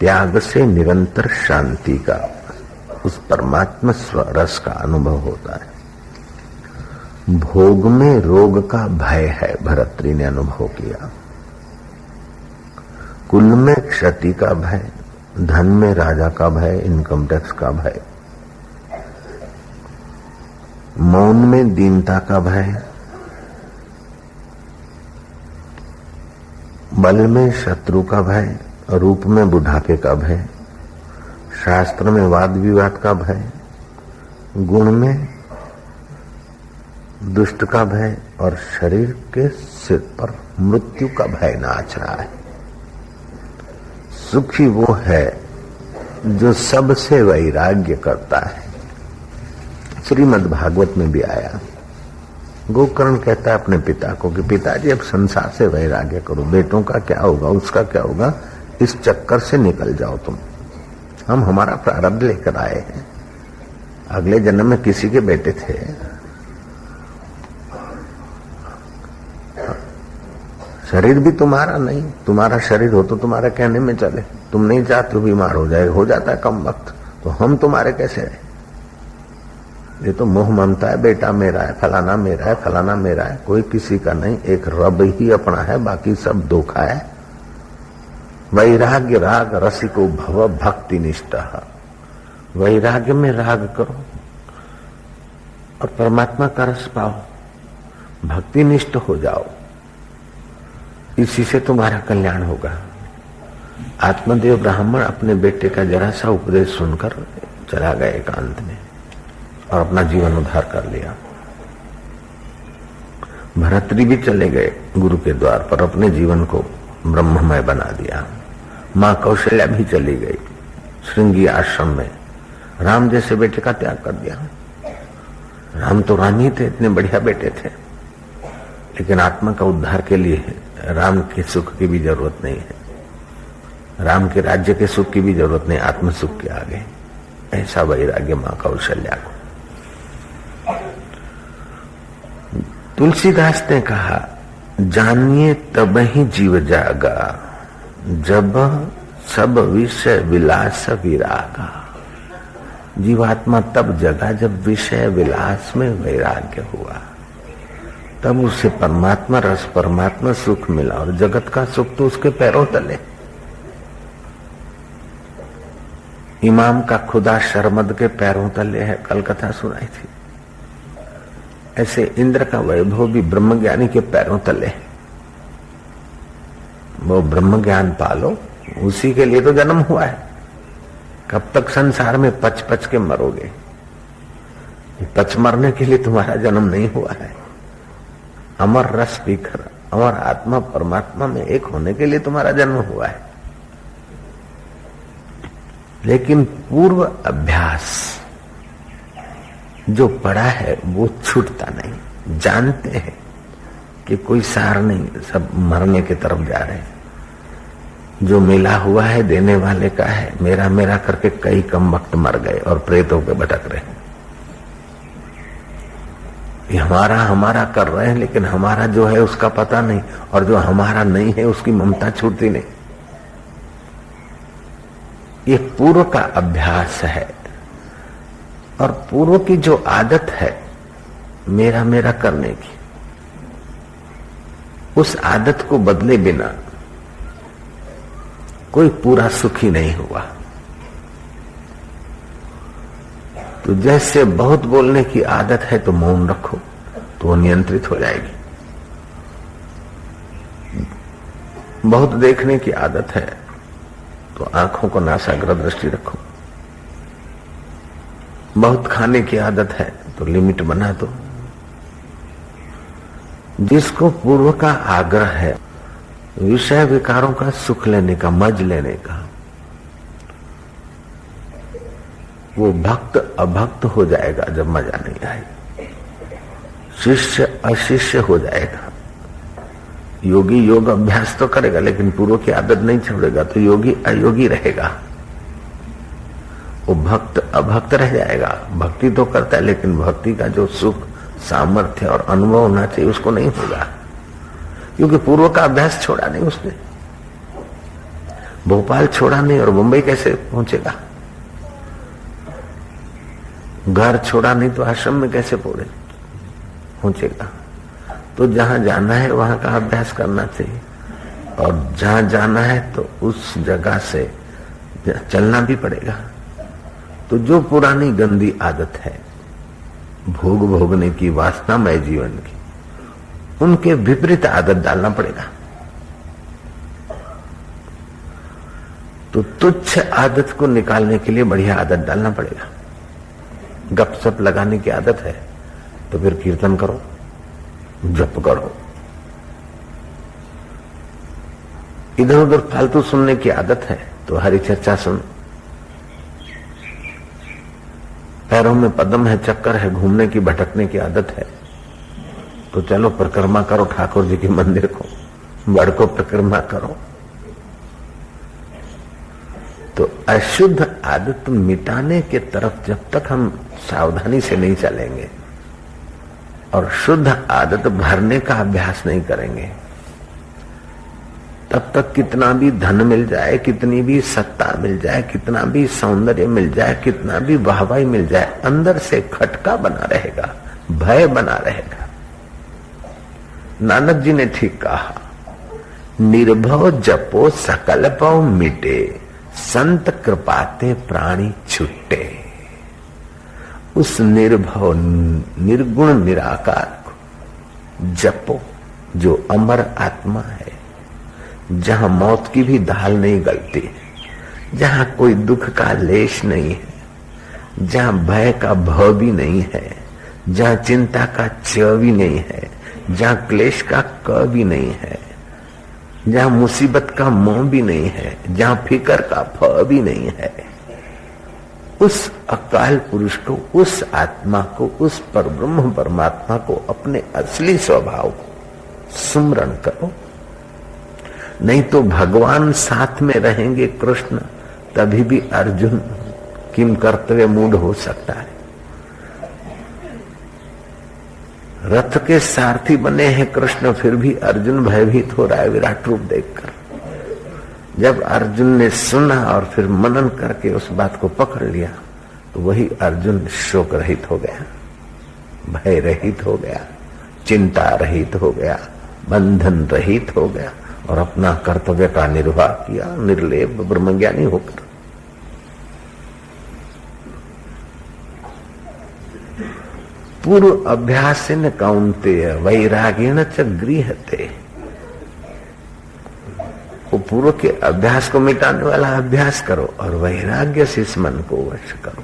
त्याग से निरंतर शांति का, उस परमात्मा रस का अनुभव होता है। भोग में रोग का भय है, भरतरी ने अनुभव किया। कुल में क्षति का भय, धन में राजा का भय, इनकम टैक्स का भय, मौन में दीनता का भय, बल में शत्रु का भय, रूप में बुढ़ापे का भय, शास्त्र में वाद विवाद का भय, गुण में दुष्ट का भय, और शरीर के सिर पर मृत्यु का भय नाच रहा है। सुखी वो है जो सबसे वैराग्य करता है। श्रीमद् भागवत में भी आया, गोकर्ण कहता है अपने पिता को कि पिताजी अब संसार से वैराग्य करो, बेटों का क्या होगा, उसका क्या होगा, इस चक्कर से निकल जाओ तुम। हम हमारा प्रारब्ध लेकर आए हैं, अगले जन्म में किसी के बेटे थे। शरीर भी तुम्हारा नहीं, तुम्हारा शरीर हो तो तुम्हारे कहने में चले, तुम नहीं चाहते हो बीमार हो जाए, हो जाता है कम वक्त, तो हम तुम्हारे कैसे रहे? ये तो मोह ममता है, बेटा मेरा है, फलाना मेरा है, फलाना मेरा है, कोई किसी का नहीं, एक रब ही अपना है, बाकी सब धोखा है। वैराग्य राग रसिको भव भक्ति निष्ठा, वैराग्य में राग करो और परमात्मा का रस पाओ, भक्ति निष्ठ हो जाओ, इसी से तुम्हारा कल्याण होगा। आत्मदेव ब्राह्मण अपने बेटे का जरा सा उपदेश सुनकर चला गया एकांत में और अपना जीवन उद्धार कर लिया। भरतरी भी चले गए गुरु के द्वार पर, अपने जीवन को ब्रह्ममय बना दिया। मां कौशल्या भी चली गई श्रृंगी आश्रम में, राम जैसे बेटे का त्याग कर दिया। राम तो राम ही थे, इतने बढ़िया बेटे थे, लेकिन आत्मा का उद्धार के लिए राम के सुख की भी जरूरत नहीं है, राम के राज्य के सुख की भी जरूरत नहीं, आत्म सुख के आगे। ऐसा वैराग्य मां कौशल्या को। तुलसीदास ने कहा, जानिए तब ही जीव जागा, जब सब विषय विलास विरागा। जीवात्मा तब जगा जब विषय विलास में वैराग्य हुआ, तब उसे परमात्मा रस, परमात्मा सुख मिला, और जगत का सुख तो उसके पैरों तले। इमाम का खुदा शर्मद के पैरों तले है, कल कथा सुनाई थी। ऐसे इंद्र का वैभव भी ब्रह्मज्ञानी के पैरों तले। वो ब्रह्म ज्ञान पालो, उसी के लिए तो जन्म हुआ है। कब तक संसार में पच पच के मरोगे? पच मरने के लिए तुम्हारा जन्म नहीं हुआ है। अमर रस पीकर अमर आत्मा परमात्मा में एक होने के लिए तुम्हारा जन्म हुआ है। लेकिन पूर्व अभ्यास जो पड़ा है वो छूटता नहीं। जानते हैं कि कोई सार नहीं, सब मरने की तरफ जा रहे हैं। जो मिला हुआ है देने वाले का है, मेरा मेरा करके कई कम वक्त मर गए और प्रेतों पे भटक रहे हैं। ये हमारा हमारा कर रहे हैं, लेकिन हमारा जो है उसका पता नहीं, और जो हमारा नहीं है उसकी ममता छूटती नहीं। ये पूर्व का अभ्यास है, और पूर्व की जो आदत है मेरा मेरा करने की, उस आदत को बदले बिना कोई पूरा सुखी नहीं हुआ। तो जैसे बहुत बोलने की आदत है तो मौन रखो, तो वो नियंत्रित हो जाएगी। बहुत देखने की आदत है तो आंखों को नासाग्र दृष्टि रखो। बहुत खाने की आदत है तो लिमिट बना दो। जिसको पूर्व का आग्रह है विषय विकारों का सुख लेने का, मज लेने का, वो भक्त अभक्त हो जाएगा जब मजा नहीं आएगा। शिष्य अशिष्य हो जाएगा। योगी योग अभ्यास तो करेगा लेकिन पूर्व की आदत नहीं छोड़ेगा, तो योगी अयोगी रहेगा। वो भक्त अभक्त रह जाएगा। भक्ति तो करता है लेकिन भक्ति का जो सुख, सामर्थ्य और अनुभव होना चाहिए उसको नहीं होगा, क्योंकि पूर्व का अभ्यास छोड़ा नहीं उसने। भोपाल छोड़ा नहीं और मुंबई कैसे पहुंचेगा? घर छोड़ा नहीं तो आश्रम में कैसे पहुंचेगा? तो जहां जाना है वहां का अभ्यास करना चाहिए, और जहां जाना है तो उस जगह से चलना भी पड़ेगा। तो जो पुरानी गंदी आदत है भोग भोगने की, वासनामय जीवन की, उनके विपरीत आदत डालना पड़ेगा। तो तुच्छ आदत को निकालने के लिए बढ़िया आदत डालना पड़ेगा। गपशप लगाने की आदत है तो फिर कीर्तन करो, जप करो। इधर उधर फालतू सुनने की आदत है तो हरि चर्चा सुनो। पैरों में पद्म है, चक्कर है, घूमने की भटकने की आदत है तो चलो परिक्रमा करो ठाकुर जी के मंदिर को, बड़ को परिक्रमा करो। तो अशुद्ध आदत मिटाने के तरफ जब तक हम सावधानी से नहीं चलेंगे और शुद्ध आदत भरने का अभ्यास नहीं करेंगे, तब तक कितना भी धन मिल जाए, कितनी भी सत्ता मिल जाए, कितना भी सौंदर्य मिल जाए, कितना भी वाहवाही मिल जाए, अंदर से खटका बना रहेगा, भय बना रहेगा। नानक जी ने ठीक कहा, निर्भव जपो सकल पौ मिटे, संत कृपाते प्राणी छुट्टे। उस निर्भव निर्गुण निराकार को जपो जो अमर आत्मा है, जहां मौत की भी दाल नहीं गलती, जहां कोई दुख का लेश नहीं है, जहां भय का भ भी नहीं है, जहां चिंता का च भी नहीं है, जहां क्लेश का क भी नहीं है, जहां मुसीबत का मोह भी नहीं है, जहां फिकर का फ भी नहीं है, उस अकाल पुरुष को, उस आत्मा को, उस परब्रह्म परमात्मा को, अपने असली स्वभाव को सुमरण करो। नहीं तो भगवान साथ में रहेंगे कृष्ण, तभी भी अर्जुन किम कर्तव्य मूड हो सकता है। रथ के सारथी बने हैं कृष्ण, फिर भी अर्जुन भयभीत हो रहा है विराट रूप देखकर। जब अर्जुन ने सुना और फिर मनन करके उस बात को पकड़ लिया तो वही अर्जुन शोक रहित हो गया, भय रहित हो गया, चिंता रहित हो गया, बंधन रहित हो गया और अपना कर्तव्य का निर्वाह किया निर्लेप ब्रह्मज्ञानी होकर। पूर्व अभ्यासेन कौन्तेय वैराग्येण च गृह्यते। वो पूर्व के अभ्यास को मिटाने वाला अभ्यास करो और वैराग्य से इस मन को वश करो।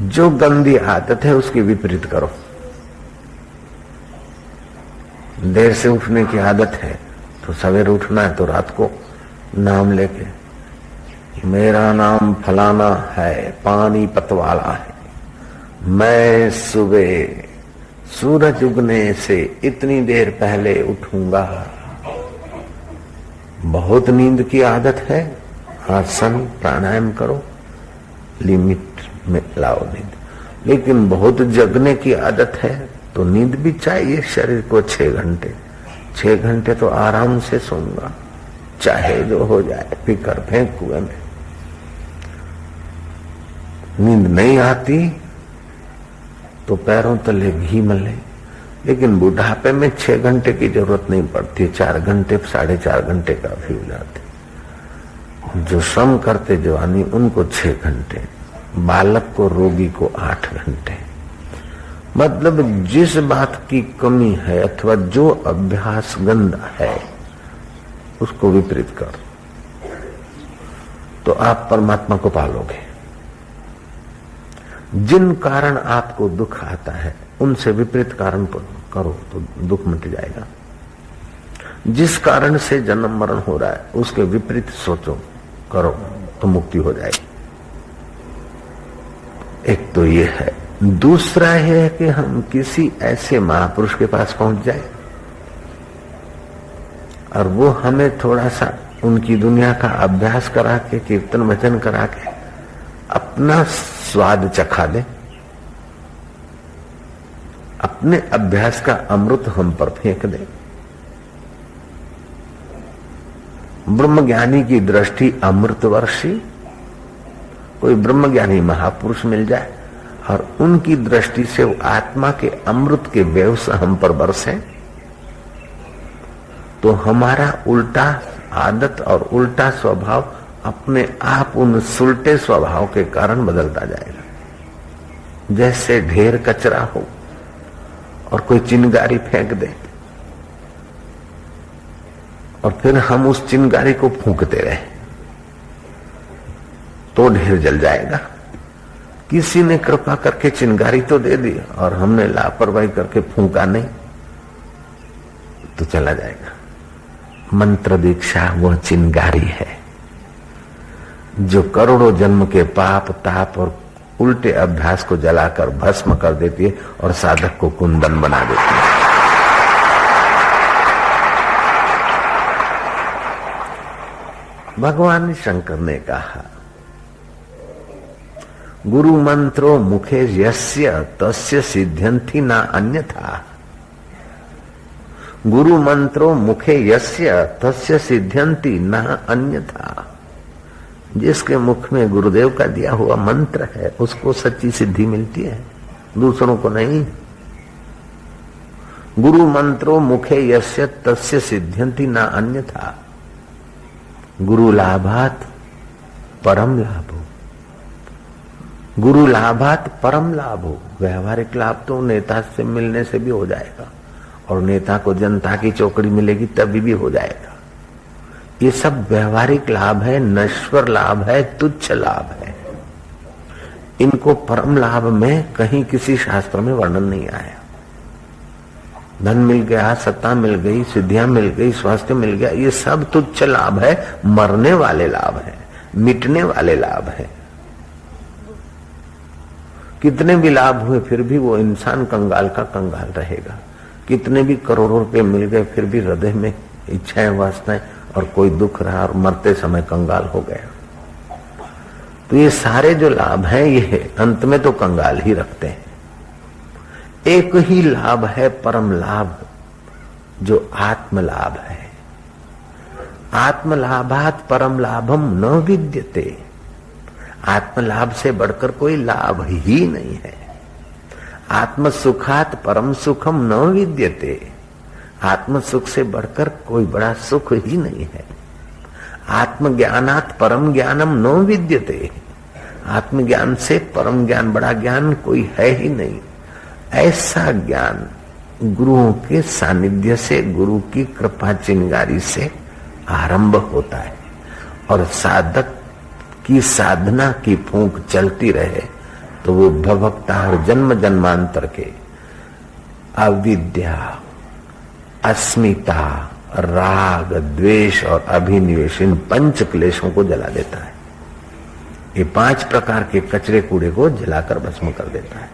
जो गंदी आदत है उसकी विपरीत करो। देर से उठने की आदत है तो सवेरे उठना है तो रात को नाम लेके, मेरा नाम फलाना है, पानी पतवाला है, मैं सुबह सूरज उगने से इतनी देर पहले उठूंगा। बहुत नींद की आदत है, आसन प्राणायाम करो, लिमिट में लाओ नींद। लेकिन बहुत जगने की आदत है तो नींद भी चाहिए शरीर को 6 घंटे। 6 घंटे तो आराम से सोऊंगा, चाहे जो हो जाए, फिकर फेंक कुएं में। नींद नहीं आती तो पैरों तले घी मले, लेकिन बुढ़ापे में 6 घंटे की जरूरत नहीं पड़ती, 4 घंटे 4.5 घंटे काफी हो जाते। जो श्रम करते जवानी उनको 6 घंटे, बालक को रोगी को 8 घंटे। मतलब जिस बात की कमी है अथवा जो अभ्यास गंदा है उसको विपरीत कर तो आप परमात्मा को पालोगे। जिन कारण आपको दुख आता है उनसे विपरीत कारण करो तो दुख मिट जाएगा। जिस कारण से जन्म मरण हो रहा है उसके विपरीत सोचो करो तो मुक्ति हो जाएगी। एक तो ये है। दूसरा है कि हम किसी ऐसे महापुरुष के पास पहुंच जाए और वो हमें थोड़ा सा उनकी दुनिया का अभ्यास करा के, कीर्तन वचन करा के अपना स्वाद चखा दे, अपने अभ्यास का अमृत हम पर फेंक दे। ब्रह्मज्ञानी की दृष्टि अमृतवर्षी, कोई ब्रह्मज्ञानी महापुरुष मिल जाए और उनकी दृष्टि से वो आत्मा के अमृत के वेव्स हम पर बरसे, तो हमारा उल्टा आदत और उल्टा स्वभाव अपने आप उन सुलटे स्वभाव के कारण बदलता जाएगा। जैसे ढेर कचरा हो और कोई चिंगारी फेंक दे और फिर हम उस चिंगारी को फूंकते रहे तो ढेर जल जाएगा। किसी ने कृपा करके चिंगारी तो दे दी और हमने लापरवाही करके फूंका नहीं तो चला जाएगा। मंत्र दीक्षा वह चिंगारी है जो करोड़ों जन्म के पाप ताप और उल्टे अभ्यास को जलाकर भस्म कर देती है और साधक को कुंदन बना देती है। भगवान शंकर ने कहा, गुरु मंत्रो मुखे यस्य तस्य सिद्ध्यंति ना अन्यथा। गुरु मंत्रो मुखे यस्य तस्य सिद्ध्यंति ना अन्यथा। जिसके मुख में गुरुदेव का दिया हुआ मंत्र है उसको सच्ची सिद्धि मिलती है, दूसरों को नहीं। गुरु मंत्रो मुखे यस्य तस्य सिद्ध्यंति ना अन्यथा। गुरु लाभात परम लाभो। गुरु लाभात परम लाभो। व्यवहारिक लाभ तो नेता से मिलने से भी हो जाएगा और नेता को जनता की चौकड़ी मिलेगी तभी भी हो जाएगा। ये सब व्यवहारिक लाभ है, नश्वर लाभ है, तुच्छ लाभ है। इनको परम लाभ में कहीं किसी शास्त्र में वर्णन नहीं आया। धन मिल गया, सत्ता मिल गई, सिद्धियां मिल गई, स्वास्थ्य मिल गया, ये सब तुच्छ लाभ है, मरने वाले लाभ है, मिटने वाले लाभ है। कितने भी लाभ हुए फिर भी वो इंसान कंगाल का कंगाल रहेगा। कितने भी करोड़ों रुपए मिल गए फिर भी हृदय में इच्छाएं वासनाएं और कोई दुख रहा और मरते समय कंगाल हो गया। तो ये सारे जो लाभ हैं ये अंत में तो कंगाल ही रखते हैं। एक ही लाभ है परम लाभ जो आत्म लाभ है। आत्म लाभात परम लाभम न विद्यते। आत्म लाभ से बढ़कर कोई लाभ ही नहीं है। आत्म सुखात परम सुखम न विद्यते। आत्म सुख से बढ़कर कोई बड़ा सुख ही नहीं है। आत्मज्ञानात परम ज्ञानम न विद्यते। आत्मज्ञान से परम ज्ञान बड़ा ज्ञान कोई है ही नहीं। ऐसा ज्ञान गुरुओं के सानिध्य से, गुरु की कृपा चिंगारी से आरंभ होता है और साधक की साधना की फूंक चलती रहे तो वो भवकता और जन्म जन्मांतर के अविद्या, अस्मिता, राग, द्वेष और अभिनिवेश इन पंच क्लेशों को जला देता है। ये 5 प्रकार के कचरे कूड़े को जलाकर भस्म कर देता है।